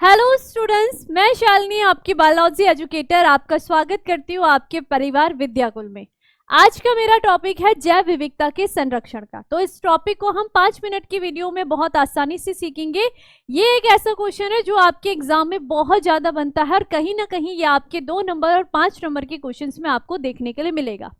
Hello students, मैं शालिनी आपकी biology educator आपका स्वागत करती हूँ आपके परिवार विद्याकुल में। आज का मेरा टॉपिक है जैव विविधता के संरक्षण का। तो इस टॉपिक को हम 5 मिनट की वीडियो में बहुत आसानी से सीखेंगे। ये एक ऐसा क्वेश्चन है जो आपके एग्जाम में बहुत ज्यादा बनता है और कहीं ना कहीं ये आपके 2 नंबर और 5 नंबर के क्वेश्चंस में आपको देखने के लिए मिलेगा।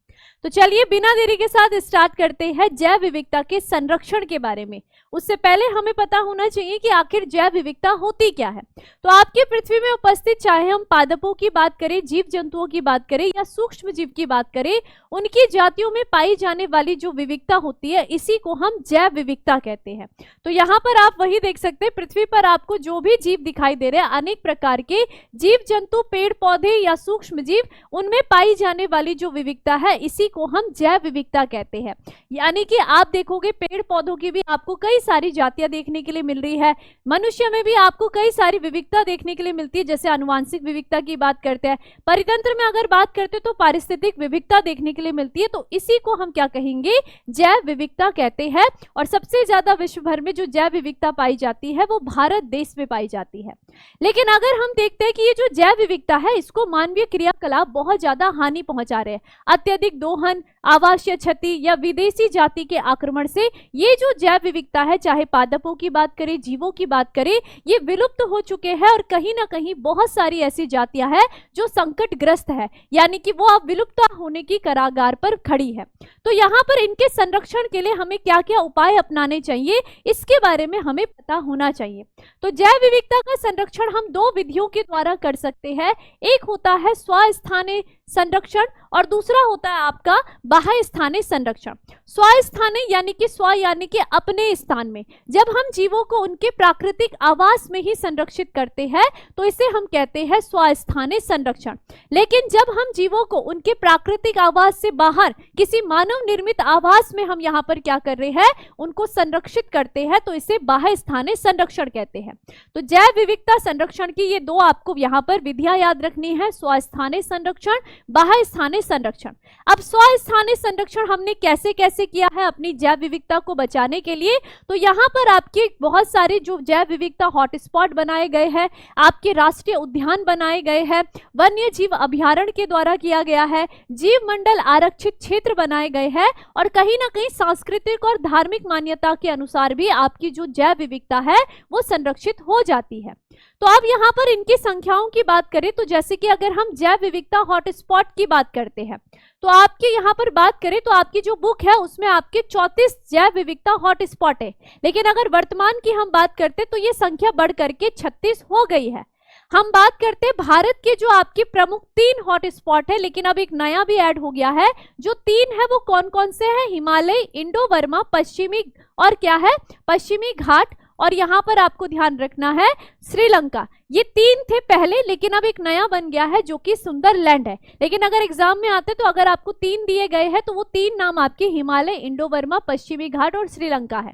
तो चलिए बिना देरी के साथ स्टार्ट करते हैं जैव विविधता के संरक्षण के बारे में। उससे पहले हमें पता होना चाहिए कि आखिर जैव विविधता होती क्या है। तो आपकी पृथ्वी में उपस्थित चाहे हम पादपों की बात करें, जीव जंतुओं की बात करें या सूक्ष्म जीव की बात करें, उनकी जातियों में पाई जाने वाली जो विविधता होती है इसी को हम जैव विविधता कहते हैं। तो यहाँ पर आप वही देख सकते हैं, पृथ्वी पर आपको जो भी जीव दिखाई दे रहे हैं, अनेक प्रकार के जीव जंतु, पेड़ पौधे या सूक्ष्म जीव, उनमें पाई जाने वाली जो विविधता है इसी को हम जैव विविधता कहते हैं। यानी कि आप देखोगे पेड़ पौधों की भी आपको कई सारी जातियां देखने के लिए मिल रही है, मनुष्य में भी आपको कई सारी विविधता देखने के लिए मिलती है। जैसे आनुवांशिक विविधता की बात करते हैं, परितंत्र में अगर बात करते हैं तो पारिस्थितिक विविधता देखने के लिए मिलती है। तो इसी को हम क्या कहेंगे, जैव विविधता कहते हैं। और सबसे ज्यादा विश्व भर में जो जैव विविधता पाई जाती है वो भारत देश में पाई जाती है। लेकिन अगर हम देखते हैं कि ये जो जैव विविधता है इसको मानवीय क्रियाकलाप बहुत ज्यादा हानि पहुंचा रहे हैं, अत्यधिक दोहन, आवासीय क्षति या विदेशी जाति के आक्रमण से ये जो जैव विविधता है, चाहे पादपों की बात करें, जीवों की बात करें, ये विलुप्त हो चुके हैं। और कहीं ना कहीं बहुत सारी ऐसी जातियां हैं जो संकटग्रस्त है, यानी कि वो अब विलुप्त होने की कगार पर खड़ी है। तो यहाँ पर इनके संरक्षण के लिए हमें क्या क्या उपाय अपनाने चाहिए, इसके बारे में हमें पता होना चाहिए। तो जैव विविधता का संरक्षण हम 2 विधियों के द्वारा कर सकते हैं। एक होता है स्वस्थानीय संरक्षण और दूसरा होता है आपका बाह्य स्थानीय संरक्षण। स्वस्थानीय यानी कि स्व यानी कि अपने स्थान में, जब हम जीवों को उनके प्राकृतिक आवास में ही संरक्षित करते हैं तो इसे हम कहते हैं स्वस्थानीय संरक्षण। लेकिन जब हम जीवों को उनके प्राकृतिक आवास से बाहर किसी मानव निर्मित आवास में हम यहाँ पर क्या कर रहे हैं, उनको संरक्षित करते हैं, तो इसे बाह्य स्थानीय संरक्षण कहते हैं। तो जैव विविधता संरक्षण की ये 2 आपको यहाँ पर विधियां याद रखनी है, स्वस्थानीय संरक्षण, बाह्य स्थानीय संरक्षण। अब स्वस्थानीय संरक्षण हमने कैसे कैसे किया है अपनी जैव विविधता को बचाने के लिए, तो यहाँ पर आपके बहुत सारे जो जैव विविधता हॉटस्पॉट बनाए गए हैं, आपके राष्ट्रीय उद्यान बनाए गए हैं, वन्य जीव अभ्यारण्य के द्वारा किया गया है, जीव मंडल आरक्षित क्षेत्र बनाए गए हैं और कहीं ना कहीं सांस्कृतिक और धार्मिक मान्यता के अनुसार भी आपकी जो जैव विविधता है वो संरक्षित हो जाती है। तो अब यहाँ पर इनकी संख्याओं की बात करें तो जैसे कि अगर हम जैव विविधता हॉटस्पॉट की बात करते हैं तो आपके यहाँ पर बात करें तो आपकी जो बुक है उसमें आपके 34 जैव विविधता हॉटस्पॉट है। लेकिन अगर वर्तमान की हम बात करते तो ये संख्या बढ़ करके 36 हो गई है। हम बात करते हैं भारत के जो आपके प्रमुख 3 हॉटस्पॉट है, लेकिन अब एक नया भी ऐड हो गया है। जो 3 है वो कौन कौन से हैं, हिमालय, इंडो बर्मा, पश्चिमी और क्या है, पश्चिमी घाट, और यहाँ पर आपको ध्यान रखना है श्रीलंका। ये 3 थे पहले, लेकिन अब एक नया बन गया है जो कि सुंदरलैंड है। लेकिन अगर एग्जाम में आते तो अगर आपको 3 दिए गए हैं तो वो 3 नाम आपके हिमालय, इंडो बर्मा, पश्चिमी घाट और श्रीलंका है।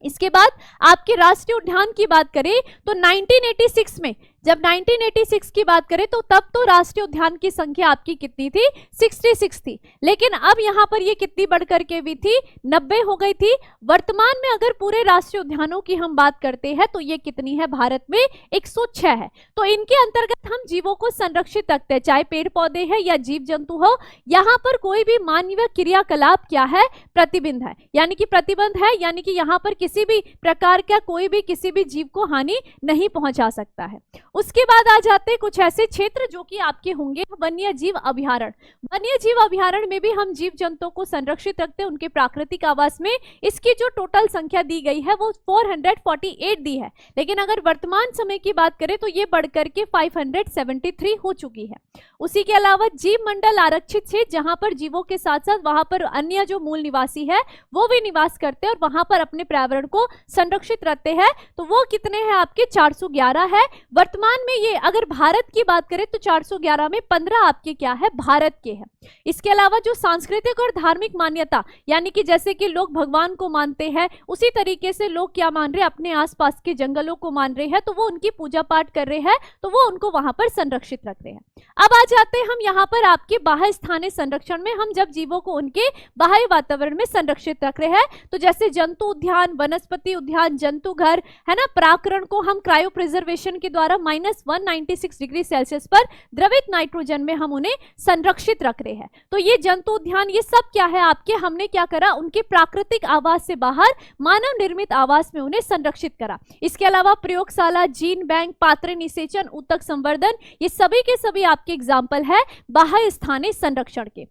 इसके बाद आपके राष्ट्रीय उद्यान की बात करें तो 1986 में, जब 1986 की बात करें तो तब तो राष्ट्रीय उद्यान की संख्या आपकी कितनी थी, 66 थी। लेकिन अब यहाँ पर ये कितनी बढ़ करके भी थी, 90 हो गई थी। वर्तमान में अगर पूरे राष्ट्रीय उद्यानों की हम बात करते हैं तो ये कितनी है, भारत में 106 है। तो इनके अंतर्गत हम जीवों को संरक्षित रखते हैं, चाहे पेड़ पौधे हैं या जीव जंतु हो। यहाँ पर कोई भी मानवीय क्रियाकलाप क्या है, प्रतिबंध है, यानी कि प्रतिबंध है, यानी कि यहाँ पर किसी भी प्रकार का कोई भी किसी भी जीव को हानि नहीं पहुंचा सकता है। उसके बाद आ जाते हैं कुछ ऐसे क्षेत्र जो कि आपके होंगे वन्य जीव अभ्यारण्य। वन्य जीव अभ्यारण्य में भी हम जीव जंतुओं को संरक्षित रखते हैं उनके प्राकृतिक आवास में। इसकी जो टोटल संख्या दी गई है वो 448 दी है, लेकिन अगर वर्तमान समय की बात करें तो ये बढ़कर के 573 हो चुकी है। उसी के अलावा जीव मंडल आरक्षित क्षेत्र, जहां पर जीवों के साथ साथ वहां पर अन्य जो मूल निवासी है वो भी निवास करते हैं और वहां पर अपने पर्यावरण को संरक्षित रखते हैं, तो वो कितने हैं आपके, 411 है। वर्तमान वर्तमान में ये अगर भारत की बात करें तो 411 में 15 आपके क्या है, भारत के हैं। इसके अलावा जो सांस्कृतिक और धार्मिक मान्यता, यानी कि जैसे कि लोग भगवान को मानते हैं उसी तरीके से लोग क्या मान रहे हैं, अपने आसपास के जंगलों को मान रहे हैं, तो वो उनकी पूजा पाठ कर रहे हैं, तो वो उनको वहां पर संरक्षित रख रहे हैं। अब आ जाते हैं हम यहाँ पर आपके बाह्य स्थानीय संरक्षण में। हम जब जीवों को उनके बाह्य वातावरण में संरक्षित रख रहे हैं, तो जैसे जंतु उद्यान, वनस्पति उद्यान, जंतु घर है ना, प्राकरण को हम क्रायो प्रिजर्वेशन के द्वारा -196 डिग्री सेल्सियस पर द्रवित नाइट्रोजन में हम उन्हें संरक्षित रख रहे हैं। तो ये जंतु उद्यान, ये सब क्या है आपके, हमने क्या करा, उनके प्राकृतिक आवास से बाहर मानव निर्मित आवास में उन्हें संरक्षित करा। इसके अलावा प्रयोगशाला, जीन बैंक, पात्र निषेचन, ऊतक संवर्धन, ये सभी के सभी आपके एग्जाम्पल है बाह्य स्थानीय संरक्षण के।